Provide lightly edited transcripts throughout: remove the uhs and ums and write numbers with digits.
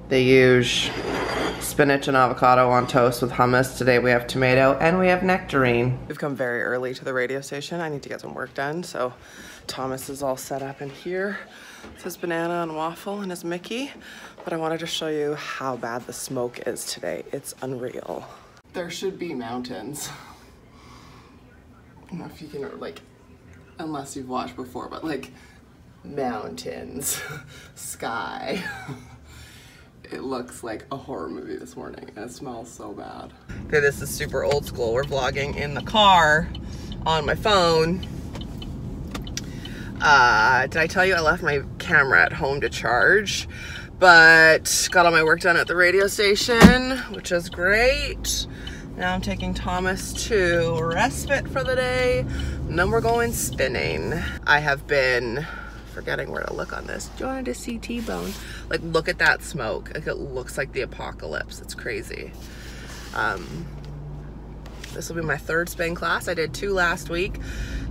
They use spinach and avocado on toast with hummus. Today we have tomato and we have nectarine. We've come very early to the radio station. I need to get some work done, so Thomas is all set up in here with his banana and waffle and his Mickey. But I wanted to show you how bad the smoke is today. It's unreal. There should be mountains. I don't know if you can, like, unless you've watched before, but like mountains, sky. It looks like a horror movie this morning and it smells so bad. Okay, this is super old school. We're vlogging in the car on my phone. Did I tell you I left my camera at home to charge? But got all my work done at the radio station, which is great. Now I'm taking Thomas to respite for the day, and then we're going spinning. I have been forgetting where to look on this. Do you want to see T-bone? Like, look at that smoke. Like, it looks like the apocalypse. It's crazy. This will be my third spin class. I did 2 last week.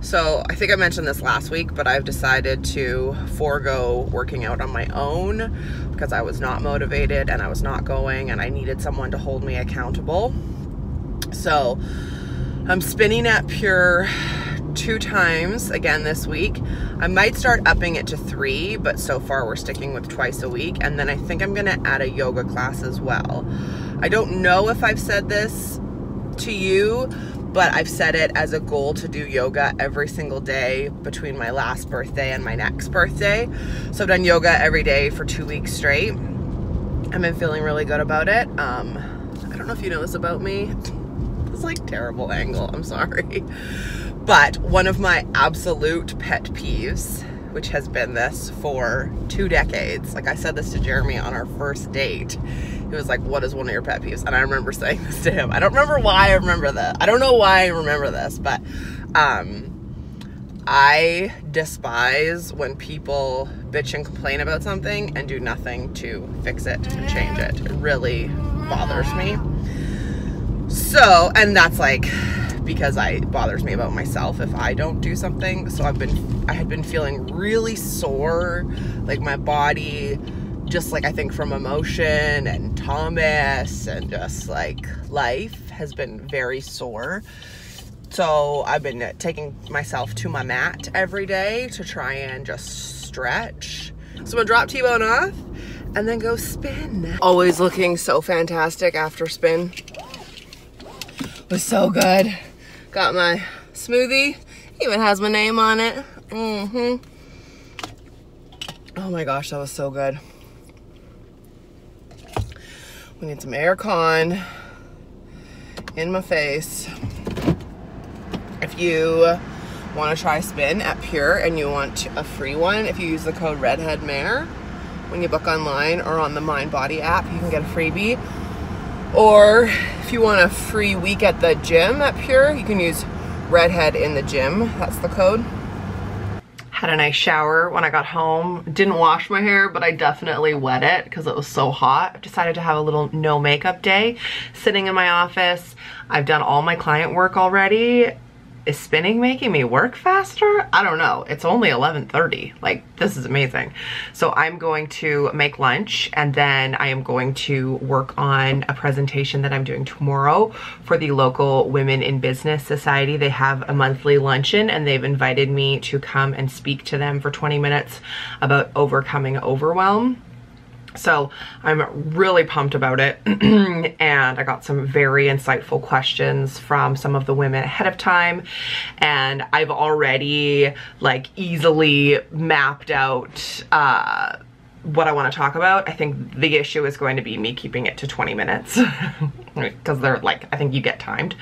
So I think I mentioned this last week, but I've decided to forego working out on my own because I was not motivated and I was not going and I needed someone to hold me accountable. So I'm spinning at Pure 2 times again this week. I might start upping it to 3, but so far we're sticking with twice a week. And then I think I'm gonna add a yoga class as well. I don't know if I've said this to you, but I've set it as a goal to do yoga every single day between my last birthday and my next birthday. So I've done yoga every day for 2 weeks straight. I've been feeling really good about it. I don't know if you know this about me. It's like terrible angle, I'm sorry. But one of my absolute pet peeves, which has been this for 2 decades, like I said this to Jeremy on our first date. He was like, what is one of your pet peeves? And I remember saying this to him. I don't remember why I remember that. I don't know why I remember this, but I despise when people bitch and complain about something and do nothing to fix it and change it. It really bothers me. So, and that's like, because it bothers me about myself if I don't do something. So I had been feeling really sore, like my body, just like I think from emotion and Thomas and just like life has been very sore. So I've been taking myself to my mat every day to try and just stretch. So I'm gonna drop T-bone off and then go spin. Always looking so fantastic after spin. It was so good. Got my smoothie, even has my name on it. Oh my gosh, that was so good. We need some air con in my face. If you want to try spin at Pure and you want a free one, if you use the code Redhead Mare when you book online or on the Mind Body app, you can get a freebie. Or if you want a free week at the gym at Pure, you can use Redhead in the gym. That's the code. Had a nice shower when I got home. Didn't wash my hair, but I definitely wet it because it was so hot. I decided to have a little no makeup day. Sitting in my office. I've done all my client work already. Is spinning making me work faster? I don't know. It's only 11:30. Like, this is amazing. So I'm going to make lunch and then I am going to work on a presentation that I'm doing tomorrow for the local Women in Business Society. They have a monthly luncheon and they've invited me to come and speak to them for 20 minutes about overcoming overwhelm. So I'm really pumped about it. And I got some very insightful questions from some of the women ahead of time. And I've already like easily mapped out what I want to talk about. I think the issue is going to be me keeping it to 20 minutes because they're like, I think you get timed.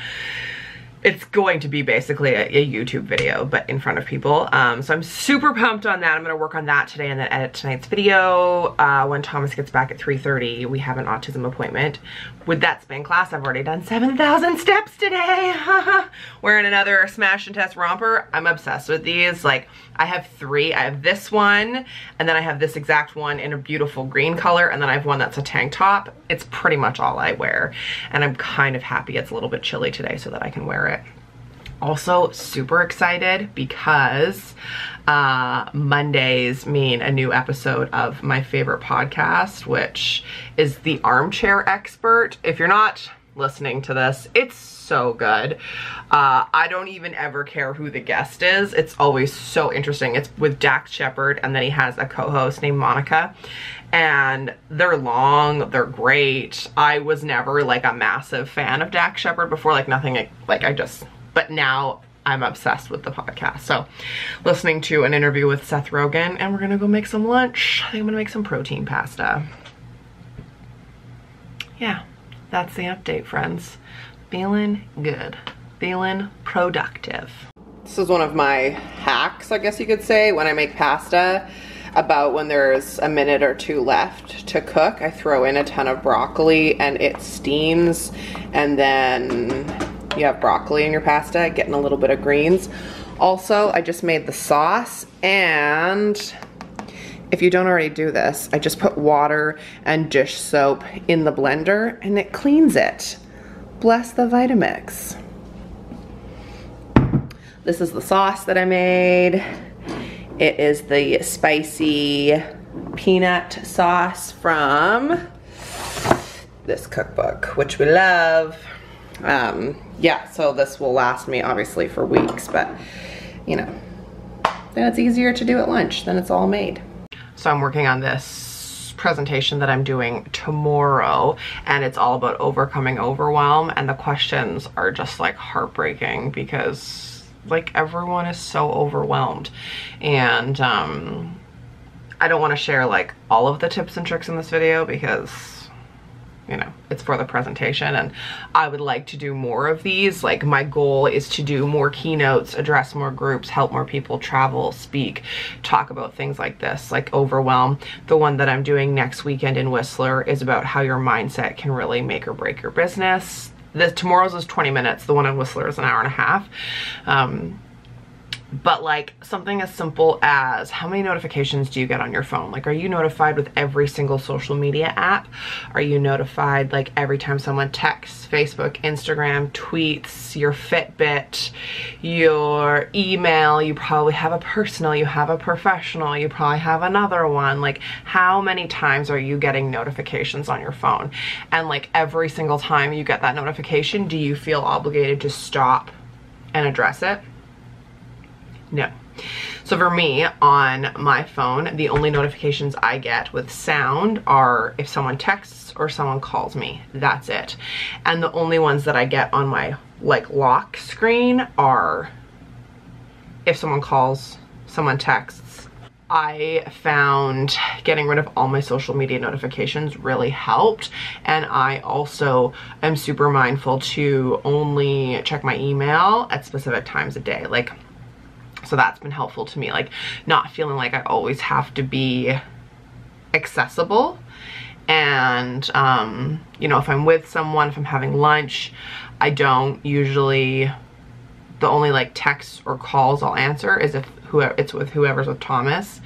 It's going to be basically a YouTube video, but in front of people. So I'm super pumped on that. I'm gonna work on that today and then edit tonight's video. When Thomas gets back at 3:30, we have an autism appointment. With that spin class, I've already done 7,000 steps today. Wearing another Smash and Test romper. I'm obsessed with these. Like, I have 3. I have this one, and then I have this exact one in a beautiful green color, and then I have one that's a tank top. It's pretty much all I wear, and I'm kind of happy it's a little bit chilly today so that I can wear it. Also super excited because Mondays mean a new episode of my favorite podcast, which is The Armchair Expert. If you're not listening to this, it's so good. I don't even ever care who the guest is. It's always so interesting. It's with Dax Shepard, and then he has a co-host named Monica, and they're long, they're great. I was never like a massive fan of Dax Shepard before, like nothing, like but now I'm obsessed with the podcast. So listening to an interview with Seth Rogen, and we're gonna go make some lunch. I think I'm gonna make some protein pasta. Yeah, that's the update, friends. Feeling good, feeling productive. This is one of my hacks, I guess you could say, when I make pasta. About when there's a minute or two left to cook, I throw in a ton of broccoli and it steams, and then you have broccoli in your pasta, getting a little bit of greens. Also, I just made the sauce, and if you don't already do this, I just put water and dish soap in the blender and it cleans it. Bless the Vitamix. This is the sauce that I made. It is the spicy peanut sauce from this cookbook, which we love. Yeah, so this will last me obviously for weeks, but you know, then it's easier to do at lunch, then it's all made. So I'm working on this presentation that I'm doing tomorrow, and it's all about overcoming overwhelm, and the questions are just like heartbreaking because like everyone is so overwhelmed, and I don't want to share like all of the tips and tricks in this video because, you know, it's for the presentation, and I would like to do more of these. Like my goal is to do more keynotes, address more groups, help more people travel, speak, talk about things like this, like Overwhelm. The one that I'm doing next weekend in Whistler is about how your mindset can really make or break your business. Tomorrow's is 20 minutes. The one in Whistler is an hour and a half. But like something as simple as how many notifications do you get on your phone? Like, are you notified with every single social media app? Are you notified like every time someone texts, Facebook, Instagram, tweets, your Fitbit, your email? You probably have a personal, you have a professional, you probably have another one. Like how many times are you getting notifications on your phone? And like every single time you get that notification, do you feel obligated to stop and address it? No. So for me, on my phone, the only notifications I get with sound are if someone texts or someone calls me. That's it. And the only ones that I get on my like lock screen are if someone calls, someone texts. I found getting rid of all my social media notifications really helped, and I also am super mindful to only check my email at specific times a day. Like, so that's been helpful to me, like not feeling like I always have to be accessible. And you know, if I'm with someone, if I'm having lunch, I don't usually, the only like texts or calls I'll answer is if it's with whoever's with Thomas.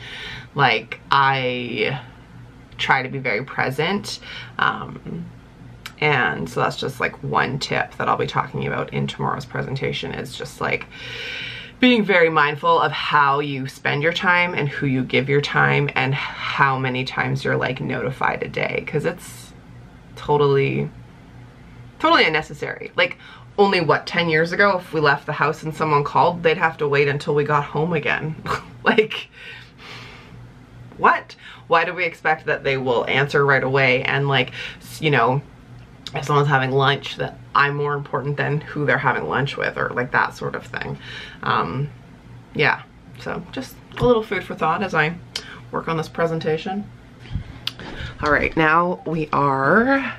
Like I try to be very present, and so that's just like one tip that I'll be talking about in tomorrow's presentation, is just like being very mindful of how you spend your time and who you give your time and how many times you're like notified a day, because it's totally unnecessary. Like only what, 10 years ago, if we left the house and someone called, they'd have to wait until we got home again. Like what? Why do we expect that they will answer right away? And like, you know, if someone's having lunch, that I'm more important than who they're having lunch with, or like that sort of thing. Yeah, so just a little food for thought as I work on this presentation. All right, now we are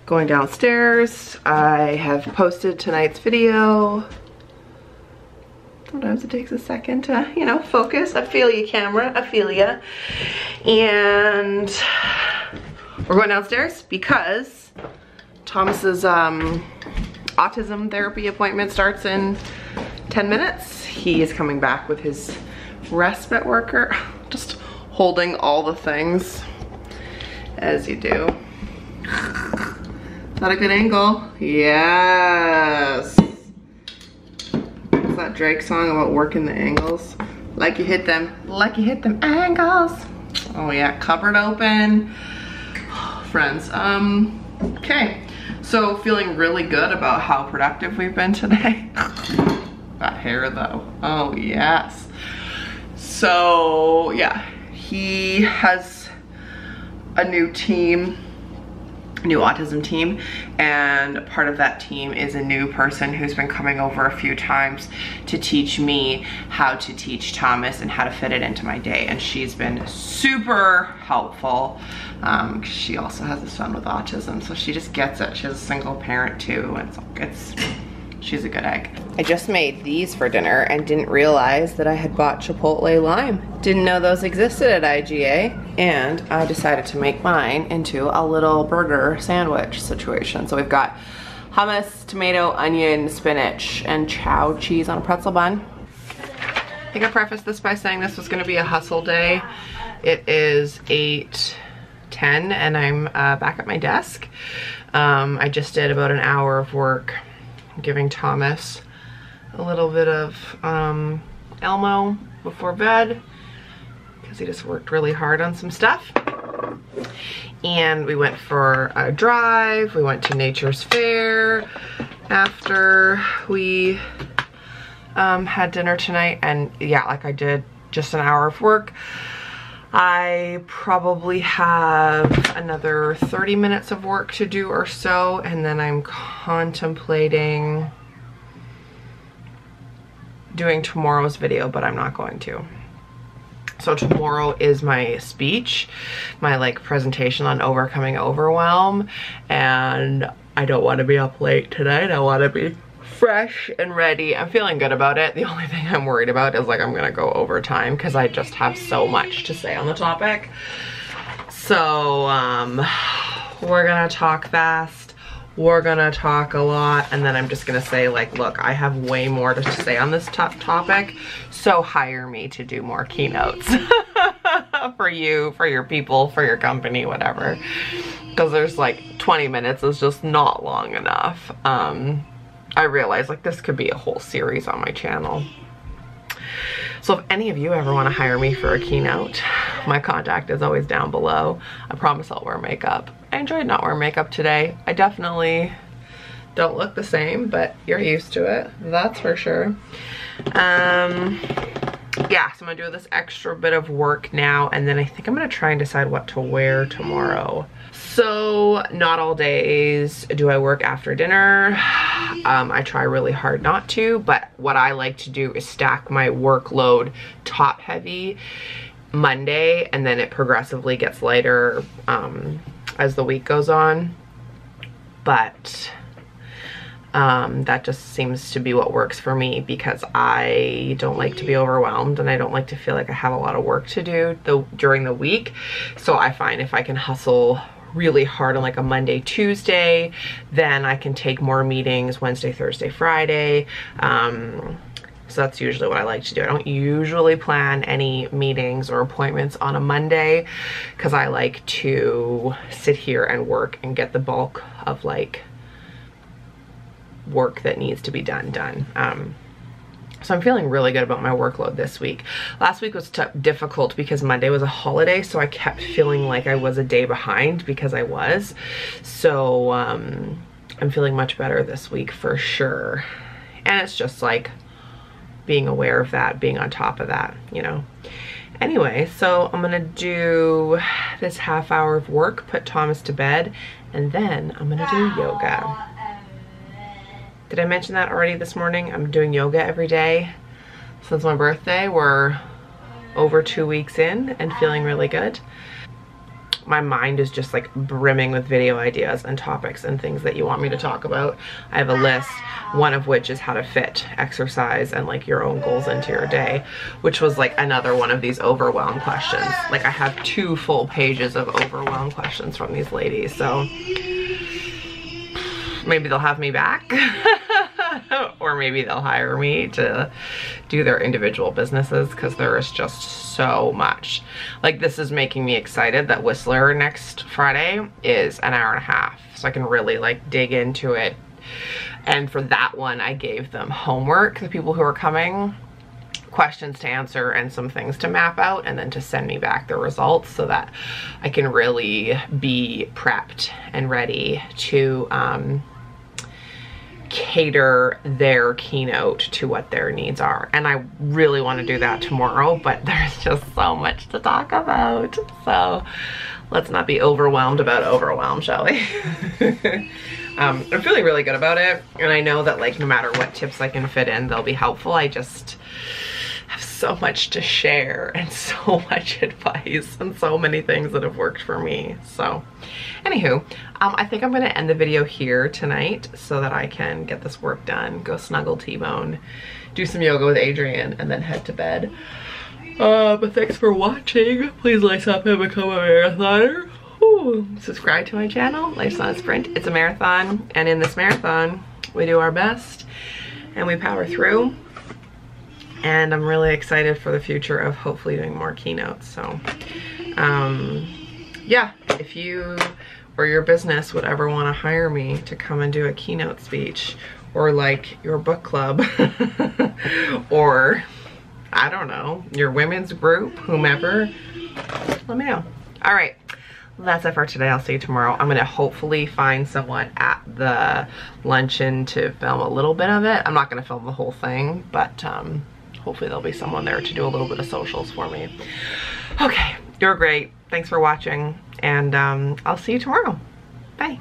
going downstairs. I have posted tonight's video. Sometimes it takes a second to, you know, focus. I feel you, camera, I feel ya. And we're going downstairs because Thomas's autism therapy appointment starts in 10 minutes. He is coming back with his respite worker. Just holding all the things as you do. Is that a good angle? Yes. Drake song about working the angles? Like you hit them angles. Oh yeah, cupboard open. Friends, okay. So feeling really good about how productive we've been today. That hair though, oh yes. So yeah, he has a new team, new autism team, and part of that team is a new person who's been coming over a few times to teach me how to teach Thomas and how to fit it into my day, and she's been super helpful. She also has a son with autism, so she just gets it. She's a single parent too, and she's a good egg. I just made these for dinner and didn't realize that I had bought Chipotle lime. Didn't know those existed at IGA, and I decided to make mine into a little burger sandwich situation. So we've got hummus, tomato, onion, spinach, and chow cheese on a pretzel bun. I think I prefaced this by saying this was gonna be a hustle day. It is 8:10 and I'm back at my desk. I just did about an hour of work giving Thomas a little bit of Elmo before bed because he just worked really hard on some stuff. And we went for a drive. We went to Nature's Fair after we had dinner tonight, and yeah, like I did just an hour of work. I probably have another 30 minutes of work to do or so, and then I'm contemplating doing tomorrow's video, but I'm not going to. So tomorrow is my speech, my like presentation on overcoming overwhelm, and I don't want to be up late tonight. I want to be fresh and ready. I'm feeling good about it. The only thing I'm worried about is like I'm gonna go over time because I just have so much to say on the topic. So we're gonna talk fast, we're gonna talk a lot, and then I'm just gonna say like, look, I have way more to say on this topic, so hire me to do more keynotes for you, for your people, for your company, whatever, because there's like 20 minutes is just not long enough. I realized like this could be a whole series on my channel. So if any of you ever want to hire me for a keynote, my contact is always down below. I promise I'll wear makeup. I enjoyed not wearing makeup today. I definitely don't look the same, but you're used to it, that's for sure. Yeah, so I'm gonna do this extra bit of work now, and then I think I'm gonna try and decide what to wear tomorrow. So not all days do I work after dinner. I try really hard not to, but what I like to do is stack my workload top heavy Monday, and then it progressively gets lighter as the week goes on. But that just seems to be what works for me because I don't like to be overwhelmed, and I don't like to feel like I have a lot of work to do during the week. So I find if I can hustle really hard on like a Monday, Tuesday, then I can take more meetings Wednesday, Thursday, Friday. So that's usually what I like to do. I don't usually plan any meetings or appointments on a Monday because I like to sit here and work and get the bulk of like work that needs to be done. So I'm feeling really good about my workload this week. Last week was difficult because Monday was a holiday, so I kept feeling like I was a day behind because I was. So I'm feeling much better this week for sure. And it's just like being aware of that, being on top of that, you know. Anyway, so I'm gonna do this half hour of work, put Thomas to bed, and then I'm gonna do yoga. Did I mention that already this morning? I'm doing yoga every day since my birthday. We're over 2 weeks in and feeling really good. My mind is just like brimming with video ideas and topics and things that you want me to talk about. I have a list, one of which is how to fit exercise and like your own goals into your day, which was like another one of these overwhelm questions. Like I have 2 full pages of overwhelm questions from these ladies, so maybe they'll have me back or maybe they'll hire me to do their individual businesses because there is just so much. Like this is making me excited that Whistler next Friday is an hour and a half, so I can really like dig into it And for that one, I gave them homework, the people who are coming, questions to answer and some things to map out, and then to send me back the results so that I can really be prepped and ready to cater their keynote to what their needs are. And I really want to do that tomorrow, but there's just so much to talk about. So let's not be overwhelmed about overwhelm, shall we? I'm feeling really good about it. And I know that like no matter what tips I can fit in, they'll be helpful. I just have so much to share and so much advice and so many things that have worked for me. So anywho, I think I'm gonna end the video here tonight so that I can get this work done, go snuggle T-Bone, do some yoga with Adrian, and then head to bed. But thanks for watching. Please like, sub, and become a marathoner. Ooh, subscribe to my channel. Life's not a sprint, it's a marathon. And in this marathon, we do our best and we power through. And I'm really excited for the future of hopefully doing more keynotes. So yeah, if you or your business would ever want to hire me to come and do a keynote speech, or like your book club, or I don't know, your women's group, whomever, let me know. All right, that's it for today. I'll see you tomorrow. I'm gonna hopefully find someone at the luncheon to film a little bit of it. I'm not gonna film the whole thing, but hopefully there'll be someone there to do a little bit of socials for me. Okay, you're great. Thanks for watching, and I'll see you tomorrow. Bye.